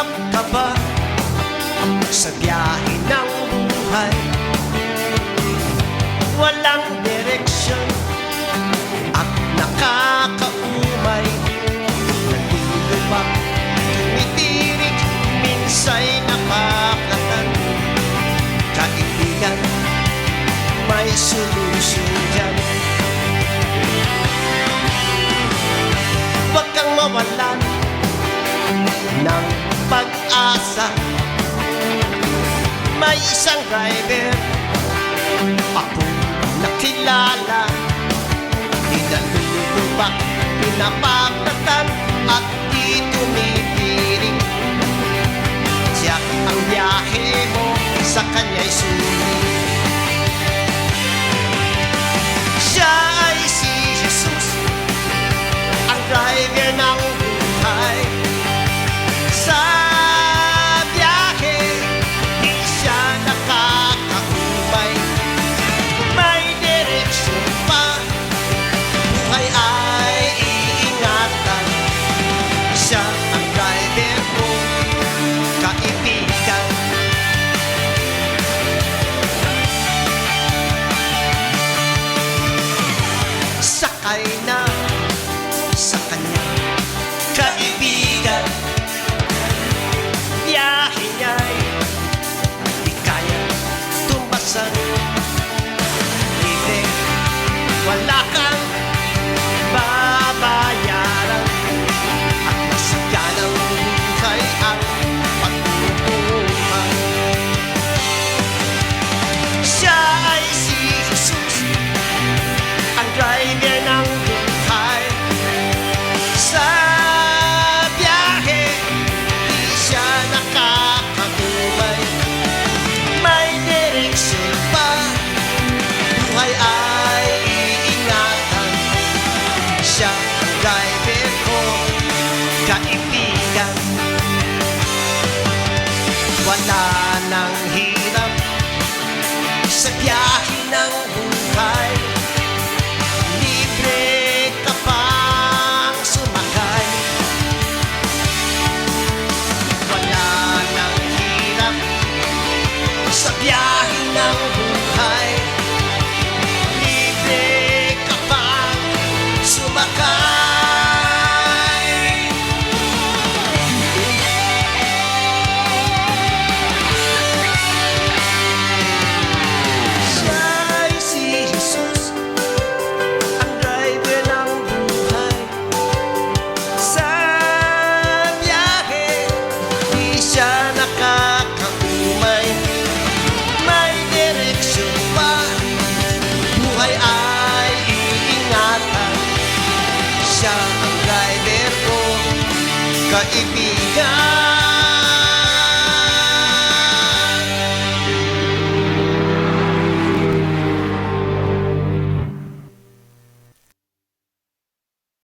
Hirap ka ba sa biyahe ng buhay? Walang direksyon at nakakaumay. Nagulubak, tumitirik, minsa'y napakatan. Kaibigan, may solusyon dyan. Huwag kang mawalan ng pag-asa. May isang driver ako nakilala. Pinalulubak, pinapakatan at di tumitiring. Tiyak ang biyahe mo sa kanya'y sulit. Siya ay si Jesus, ang driver ng buhay. Sa biyahe, di siya nakakaumay. May direksyon pa, buhay ay iingatan. Siya ang driver mo, kaibigan. Sakay na sa kanya, kaibigan. Biyahe niya'y di kaya tumbasan. Libre, wala kang babayaran. At masaganang buhay ang pagtutuhan. Siya ay si Jesus, ang driver ng buhay. Sa biyahe, di siya nakakaumay. May direksyon pa, buhay ay iingatan. Siya ang driver ko, kaibigan. Wala nang hirap sa biyahe ng buhay. Libre ka pang sumakay. Wala nang hirap sa biyahe ng buhay. Libre ka pang sumakay. Siya ay si Jesus, ang driver ng buhay. Sa biyahe, di siya nakakaumay. May direksyon pa, buhay ay iingatan. Siya ang driver ko, kaibigan.